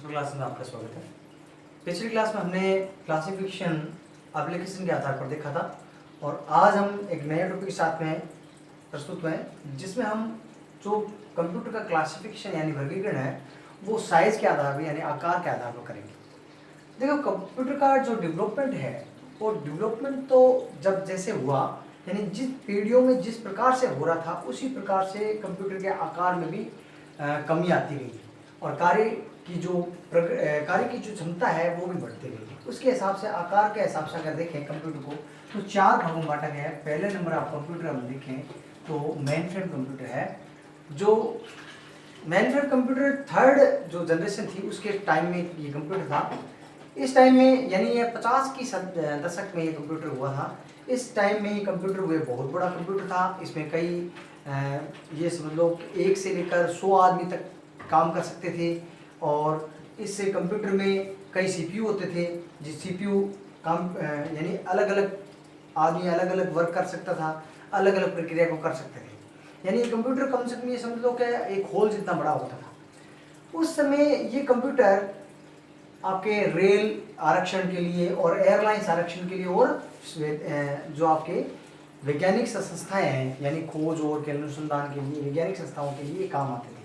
दूसरी क्लास में आपका स्वागत है। पिछली क्लास में हमने क्लासिफिकेशन एप्लीकेशन के आधार पर देखा था और आज हम एक नए टॉपिक के साथ में प्रस्तुत हुए हैं जिसमें हम जो कंप्यूटर का क्लासिफिकेशन यानी वर्गीकरण है वो साइज के आधार पर यानी आकार के आधार पर करेंगे। देखो, कंप्यूटर का जो डेवलपमेंट है वो डेवलपमेंट तो जब जैसे हुआ यानी जिस पीढ़ियों में जिस प्रकार से हो रहा था उसी प्रकार से कंप्यूटर के आकार में भी कमी आती रही और कार्य की जो क्षमता है वो भी बढ़ती रही। उसके हिसाब से आकार के हिसाब से अगर देखें कंप्यूटर को तो चार भागों में बांटा गया है। पहले नंबर आप कंप्यूटर हम देखें तो मेन फ्रेम कंप्यूटर है। जो मेन फ्रेम कंप्यूटर थर्ड जो जनरेशन थी उसके टाइम में ये कंप्यूटर था। इस टाइम में यानी ये 50 की दशक में ये कंप्यूटर हुआ था। इस टाइम में ये कंप्यूटर हुए बहुत बड़ा कंप्यूटर था। इसमें कई ये समझ लो 1 से लेकर 100 आदमी तक काम कर सकते थे और इस कंप्यूटर में कई सीपीयू होते थे। जिस सीपीयू काम यानी अलग अलग आदमी अलग अलग वर्क कर सकता था, अलग अलग प्रक्रिया को कर सकते थे। यानी ये कंप्यूटर कम से कम ये समझ लो कि एक होल जितना बड़ा होता था। उस समय ये कंप्यूटर आपके रेल आरक्षण के लिए और एयरलाइंस आरक्षण के लिए और जो आपके वैज्ञानिक संस्थाएं हैं यानी खोज और अनुसंधान के लिए वैज्ञानिक संस्थाओं के लिए काम आते थे।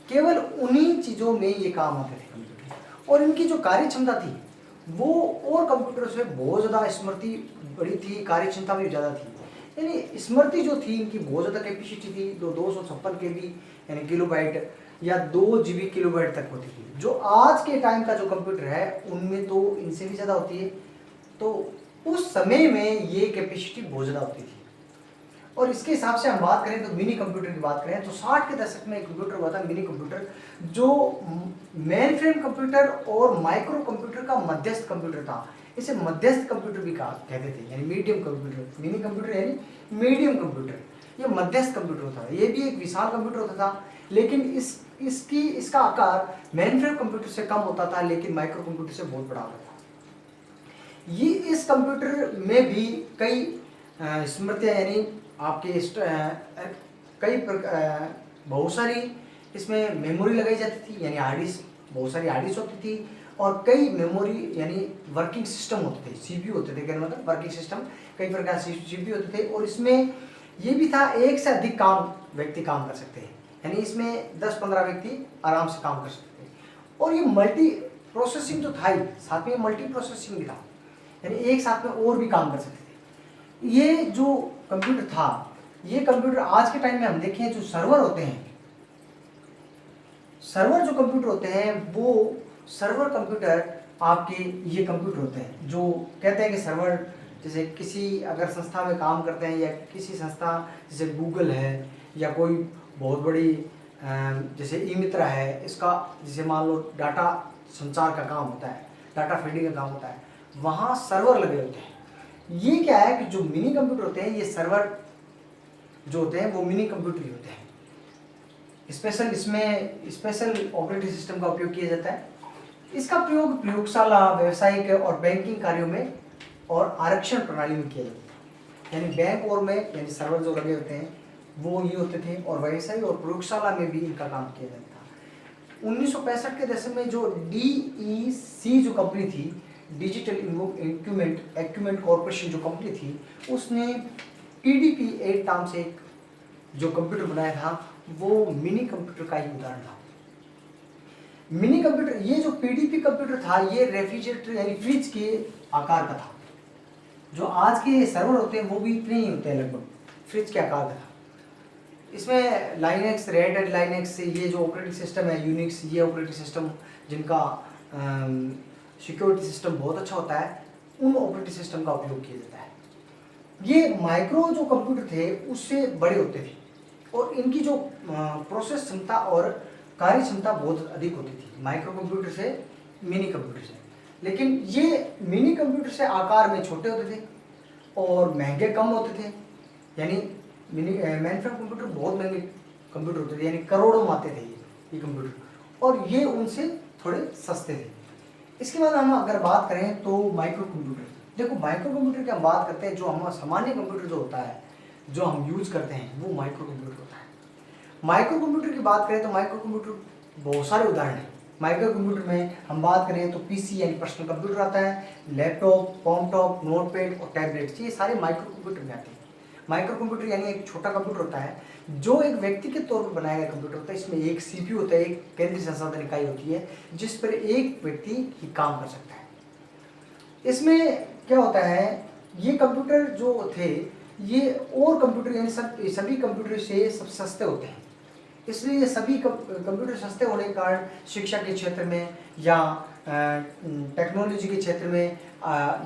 केवल उन्हीं चीज़ों में ये काम आते थे कंप्यूटर। और इनकी जो कार्य क्षमता थी वो और कंप्यूटर से बहुत ज़्यादा स्मृति बड़ी थी, कार्य क्षमता भी ज़्यादा थी। यानी स्मृति जो थी इनकी बहुत ज़्यादा कैपेसिटी थी, 256 KB यानी किलोबाइट या 2 GB किलोबाइट तक होती थी। जो आज के टाइम का जो कंप्यूटर है उनमें तो इनसे भी ज़्यादा होती है। तो उस समय में ये कैपेसिटी बहुत ज़्यादा होती थी। और इसके हिसाब से हम बात करें तो मिनी कंप्यूटर की बात करें तो 60 के दशक में एक कंप्यूटर हुआ था मिनी कंप्यूटर, जो मेन फ्रेम कंप्यूटर और माइक्रो कंप्यूटर का मध्यस्थ कंप्यूटर था। इसे मध्यस्थ कंप्यूटर भी कहते थे यानी मीडियम कंप्यूटर। मिनी कंप्यूटर यानी मीडियम कंप्यूटर, ये मध्यस्थ कंप्यूटर होता था। ये भी एक विशाल कंप्यूटर होता था लेकिन इसका आकार मेन फ्रेम कंप्यूटर से कम होता था लेकिन माइक्रो कंप्यूटर से बहुत बड़ा होता था। ये इस कंप्यूटर में भी कई स्मृतियाँ यानी आपके कई बहुत सारी इसमें मेमोरी लगाई जाती थी यानी हार्ड डिस्क, बहुत सारी हार्ड डिस्क होती थी और कई मेमोरी यानी वर्किंग सिस्टम होते थे, सीपीयू होते थे। कहने मतलब वर्किंग सिस्टम कई प्रकार से सीपीयू होते थे। और इसमें ये भी था एक से अधिक व्यक्ति काम कर सकते हैं यानी इसमें 10-15 व्यक्ति आराम से काम कर सकते थे। और ये मल्टी प्रोसेसिंग तो था ही, साथ में मल्टी प्रोसेसिंग भी था यानी एक साथ में और भी काम कर सकते थे। ये जो कंप्यूटर था, ये कंप्यूटर आज के टाइम में हम देखें जो सर्वर होते हैं, सर्वर जो कंप्यूटर होते हैं वो सर्वर कंप्यूटर आपके ये कंप्यूटर होते हैं जो कहते हैं कि सर्वर जैसे किसी अगर संस्था में काम करते हैं या किसी संस्था जैसे गूगल है या कोई बहुत बड़ी जैसे ई मित्रा है, इसका जैसे मान लो डाटा संचार का काम होता है, डाटा फीडिंग का काम होता है, वहाँ सर्वर लगे होते हैं। ये क्या है कि जो मिनी कंप्यूटर होते हैं ये सर्वर जो होते हैं वो मिनी कंप्यूटर ही होते हैं। इसमें स्पेशल ऑपरेटिंग सिस्टम का उपयोग किया जाता है। इसका प्रयोग प्रयोगशाला, व्यावसायिक और बैंकिंग कार्यों में और आरक्षण प्रणाली में किया जाता है। यानी बैंक और में यानी सर्वर जो लगे होते हैं वो ये होते थे और व्यवसायिक और प्रयोगशाला में भी इनका काम किया जाता था। 1965 के दशक में जो DEC जो कंपनी थी, डिजिटल इक्विपमेंट कॉर्पोरेशन जो कंपनी थी, उसने PDP-8 नाम से एक जो कंप्यूटर बनाया था वो मिनी कंप्यूटर का ही उदाहरण था। मिनी कंप्यूटर, ये जो PDP कंप्यूटर था ये रेफ्रिजरेटर यानी फ्रिज के आकार का था। जो आज के सर्वर होते हैं वो भी इतने ही होते हैं लगभग, फ्रिज के आकार का था। इसमें लाइनेक्स, रेड हैट लाइनेक्स ये जो ऑपरेटिंग सिस्टम है, यूनिक्स ये ऑपरेटिंग सिस्टम जिनका सिक्योरिटी सिस्टम बहुत अच्छा होता है, उन ऑपरेटिंग सिस्टम का उपयोग किया जाता है। ये माइक्रो जो कंप्यूटर थे उससे बड़े होते थे और इनकी जो प्रोसेस क्षमता और कार्य क्षमता बहुत अधिक होती थी माइक्रो कंप्यूटर से, मिनी कंप्यूटर से। लेकिन ये मिनी कंप्यूटर से आकार में छोटे होते थे और महंगे कम होते थे। यानी मेन फ्रेम कंप्यूटर बहुत महंगे कंप्यूटर होते थे यानी करोड़ों में आते थे ये कंप्यूटर, और ये उनसे थोड़े सस्ते थे। इसके बाद हम अगर बात करें तो माइक्रो कंप्यूटर, देखो माइक्रो कंप्यूटर की हम बात करते हैं जो हम सामान्य कंप्यूटर जो होता है जो हम यूज करते हैं वो माइक्रो कंप्यूटर होता है। माइक्रो कंप्यूटर की बात करें तो माइक्रो कंप्यूटर बहुत सारे उदाहरण हैं। माइक्रो कंप्यूटर में हम बात करें तो पीसी यानी पर्सनल कंप्यूटर आता है, लैपटॉप, कॉमटॉप, नोटपैड और टैबलेट्स, ये सारे माइक्रो कंप्यूटर में आते हैं। माइक्रो कंप्यूटर यानी एक छोटा कंप्यूटर होता है जो एक व्यक्ति के तौर पर बनाया गया कंप्यूटर होता है। इसमें एक सीपीयू होता है, एक केंद्रीय संसाधन इकाई होती है जिस पर एक व्यक्ति ही काम कर सकता है। इसमें क्या होता है, ये कंप्यूटर जो थे ये और कंप्यूटर यानी सभी कंप्यूटर से सब सस्ते होते हैं। इसलिए सभी कंप्यूटर सस्ते होने के कारण शिक्षा के क्षेत्र में या टेक्नोलॉजी के क्षेत्र में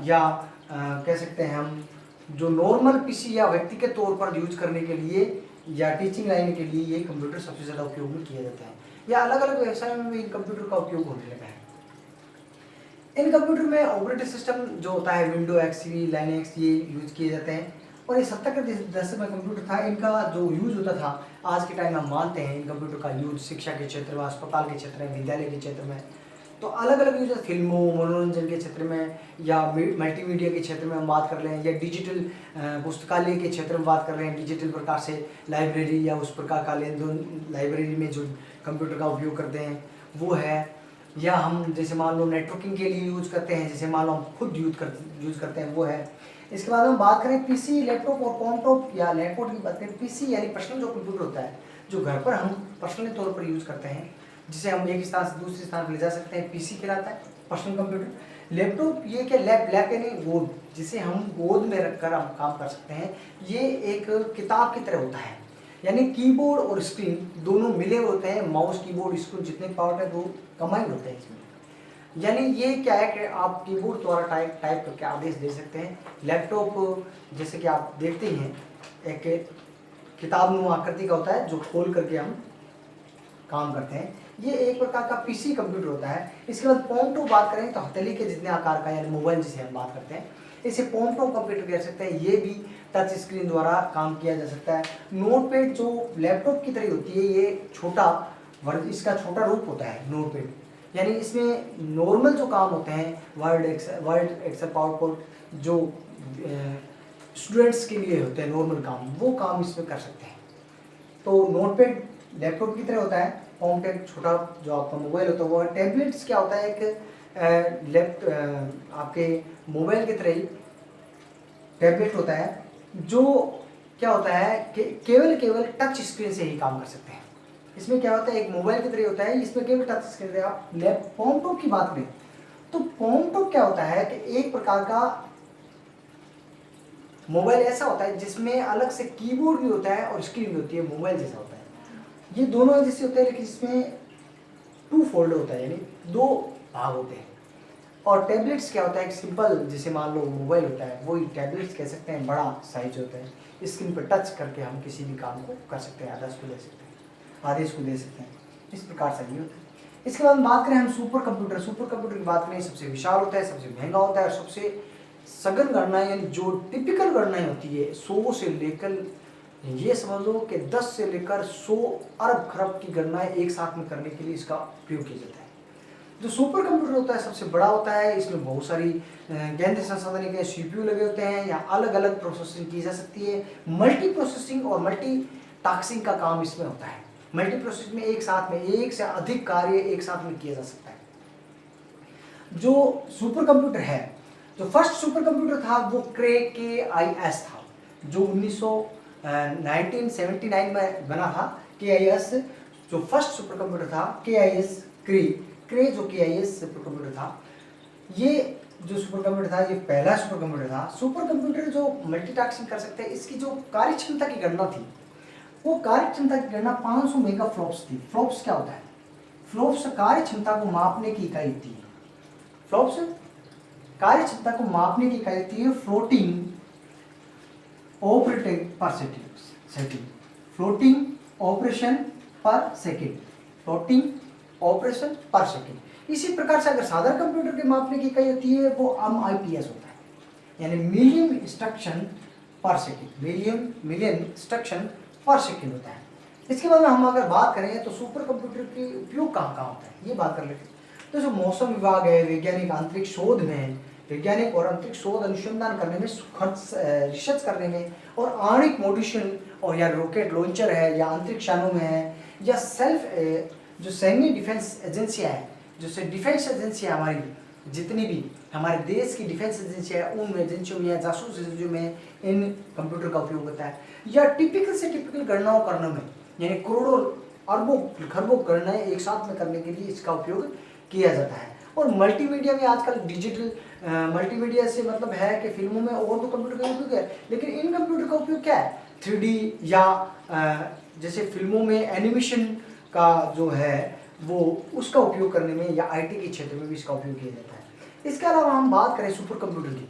या कह सकते हैं हम जो नॉर्मल पीसी या व्यक्ति के तौर पर यूज करने के लिए या टीचिंग लाइन के लिए ये कंप्यूटर सबसे ज़्यादा उपयोग में किया जाता है, या अलग अलग व्यवसाय में भी इन कंप्यूटर का उपयोग होने लगा है। इन कंप्यूटर में ऑपरेटिंग सिस्टम जो होता है विंडो एक्सपी, लाइनक्स, ये यूज किए जाते हैं। और ये 70 के दशक में कंप्यूटर था, इनका जो यूज होता था आज के टाइम में हम मानते हैं इन कंप्यूटर का यूज शिक्षा के क्षेत्र में, अस्पताल के क्षेत्र में, विद्यालय के क्षेत्र में, तो अलग अलग यूज फिल्मों, मनोरंजन के क्षेत्र में या मल्टीमीडिया के क्षेत्र में हम बात कर लें, या डिजिटल पुस्तकालय के क्षेत्र में बात कर रहे हैं, डिजिटल प्रकार से लाइब्रेरी या उस प्रकार का लेन देन लाइब्रेरी में जो कंप्यूटर का उपयोग करते हैं वो है, या हम जैसे मान लो नेटवर्किंग के लिए यूज करते हैं, जैसे मान लो हम खुद यूज करते हैं वो है। इसके बाद हम बात करें पीसी, लैपटॉप और कॉमटॉप या लैपटॉप की बात करें। पीसी यानी पर्सनल जो कंप्यूटर होता है जो घर पर हम पर्सनल तौर पर यूज करते हैं, जिसे हम एक स्थान से दूसरे स्थान पर ले जा सकते हैं, पीसी कहलाता है पर्सनल कंप्यूटर। लैपटॉप ये क्या, लैप यानी गोद, जिसे हम गोद में रखकर हम काम कर सकते हैं। ये एक किताब की तरह होता है, यानी कीबोर्ड और स्क्रीन दोनों मिले होते हैं। माउस, कीबोर्ड, स्क्रीन जितने पार्ट है वो कंबाइन होते हैं इसमें। यानी ये क्या है कि आप कीबोर्ड द्वारा टाइप करके आदेश दे सकते हैं। लैपटॉप जैसे कि आप देखते ही हैं एक किताब नुमा आकृति का होता है जो खोल करके हम काम करते हैं। ये एक प्रकार का पीसी कंप्यूटर होता है। इसके बाद कॉमटॉप बात करें तो हथेली के जितने आकार का, यानी मोबाइल जिसे हम बात करते हैं, इसे कॉमटॉप कंप्यूटर कह सकते हैं। ये भी टच स्क्रीन द्वारा काम किया जा सकता है। नोटपैड जो लैपटॉप की तरह होती है, ये इसका छोटा रूप होता है नोटपैड, यानी इसमें नॉर्मल जो काम होते हैं वर्ड, एक्सेल, पावरपॉइंट, जो स्टूडेंट्स के लिए होते हैं नॉर्मल काम, वो काम इसमें कर सकते हैं। तो नोटपैड लैपटॉप की तरह होता है, कॉम्पैक्ट छोटा जो आपका मोबाइल होता है वो है। टैबलेट्स क्या होता है, एक आपके मोबाइल की तरह ही टैबलेट होता है जो क्या होता है कि केवल टच स्क्रीन से ही काम कर सकते हैं। इसमें क्या होता है, एक मोबाइल की तरह होता है, इसमें केवल टच स्क्रीन से। आप कॉमटॉप की बात करें तो कॉमटॉप क्या होता है कि एक प्रकार का मोबाइल ऐसा होता है जिसमें अलग से कीबोर्ड भी होता है और स्क्रीन भी होती है, मोबाइल जैसा होता है। ये दोनों जैसे होते हैं, लेकिन इसमें 2 फोल्ड होता है, यानी 2 भाग होते हैं। और टैबलेट्स क्या होता है, एक सिंपल जैसे मान लो मोबाइल होता है, वही टैबलेट्स कह सकते हैं, बड़ा साइज होता है। स्क्रीन पर टच करके हम किसी भी काम को कर सकते हैं, आदेश को दे सकते हैं। इस प्रकार से ये होता है। इसके बाद बात करें हम सुपर कंप्यूटर की बात करें, सबसे विशाल होता है, सबसे महंगा होता है और सबसे सघन गणना यानी जो टिपिकल गणनाएं होती है 100 से लेकर, ये समझ लो कि 10 से लेकर 100 अरब खरब की गणनाएं एक साथ में करने के लिए इसका उपयोग किया जाता है। जो सुपर कंप्यूटर होता है सबसे बड़ा होता है, इसमें बहुत सारी केंद्रीय संसाधन के सीपीयू लगे होते हैं, या अलग अलग प्रोसेसिंग की जा सकती है। मल्टी प्रोसेसिंग और मल्टी टास्किंग का काम इसमें होता है। मल्टी प्रोसेसिंग में एक साथ में एक से अधिक कार्य एक साथ में किया जा सकता है। जो सुपर कंप्यूटर है, जो फर्स्ट सुपर कंप्यूटर था वो क्रे KIS था, जो 1979 में बना था। KIS जो फर्स्ट सुपर कंप्यूटर था, KIS क्रे जो KIS सुपर कंप्यूटर था, ये जो सुपर कंप्यूटर था ये पहला सुपर कंप्यूटर था। सुपर कंप्यूटर जो मल्टीटास्किंग कर सकते हैं, इसकी जो कार्य क्षमता की गणना थी वो कार्य क्षमता की गणना 500 मेगा फ्लॉप्स थी। फ्लॉप्स क्या होता है, फ्लॉप्स कार्य क्षमता को मापने की इकाई थी। फ्लॉप्स कार्य क्षमता को मापने की इकाई थी फ्लोटिंग ऑपरेटिंग पर सेकंड, फ्लोटिंग ऑपरेशन पर सेकंड, फ्लोटिंग ऑपरेशन पर सेकंड। इसी प्रकार से अगर साधारण कंप्यूटर के मापने की इकाई होती है वो MIPS होता है, यानी मिलियन इंस्ट्रक्शन पर सेकंड, मिलियन इंस्ट्रक्शन पर सेकंड होता है। इसके बाद में हम अगर बात करें तो सुपर कंप्यूटर के उपयोग कहाँ होता है ये बात कर लेते हैं। तो जो मौसम विभाग है, वैज्ञानिक अंतरिक्ष शोध में, वैज्ञानिक और अंतरिक्ष शोध अनुसंधान करने में, रिसर्च करने में, और आणविक मॉड्यूलेशन और या रॉकेट लॉन्चर है या अंतरिक्ष यानों में है, या सेल्फ जो सैन्य डिफेंस एजेंसियां हैं जैसे डिफेंस एजेंसी हमारी, जितनी भी हमारे देश की डिफेंस एजेंसी है, उन एजेंसियों में या जासूस एजेंसियों में इन कंप्यूटर का उपयोग होता है। या टिपिकल से टिपिकल गणनाओं करने में, यानी करोड़ों अरबों खरबों गणनाएं एक साथ में करने के लिए इसका उपयोग किया जाता है। और मल्टीमीडिया में आजकल डिजिटल मल्टीमीडिया से मतलब है कि फिल्मों में और तो कंप्यूटर का उपयोग है, लेकिन इन कंप्यूटर का उपयोग क्या है, 3D या जैसे फिल्मों में एनिमेशन का जो है वो उसका उपयोग करने में, या IT के क्षेत्र में भी इसका उपयोग किया जाता है। इसके अलावा हम बात करें सुपर कंप्यूटर की,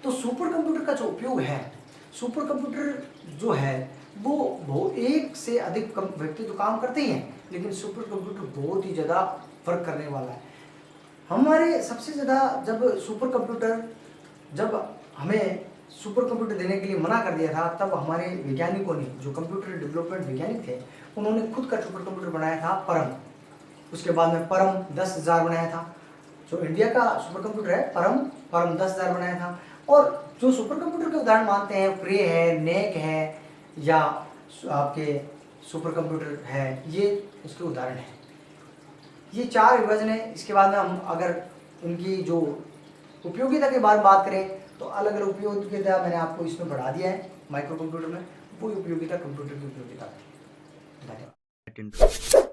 तो सुपर कंप्यूटर का जो उपयोग है, सुपर कंप्यूटर जो है वो एक से अधिक व्यक्ति तो काम करते ही हैं, लेकिन सुपर कंप्यूटर बहुत ही ज़्यादा फर्क करने वाला है। हमारे सबसे ज़्यादा जब हमें सुपर कंप्यूटर देने के लिए मना कर दिया था, तब हमारे वैज्ञानिकों ने, जो कंप्यूटर डेवलपमेंट वैज्ञानिक थे, उन्होंने खुद का सुपर कंप्यूटर बनाया था, परम। उसके बाद में परम 10,000 बनाया था। जो इंडिया का सुपर कंप्यूटर है परम 10,000 बनाया था। और जो सुपर कंप्यूटर के उदाहरण मानते हैं, प्रे है, नेक है, या आपके सुपर कंप्यूटर है, ये उसके उदाहरण हैं। ये 4 विभाजन है। इसके बाद में हम अगर उनकी जो उपयोगिता के बारे में बात करें, तो अलग अलग उपयोगिता मैंने आपको इसमें बढ़ा दिया है माइक्रो कंप्यूटर में, वो उपयोगिता कंप्यूटर की उपयोगिता है। धन्यवाद।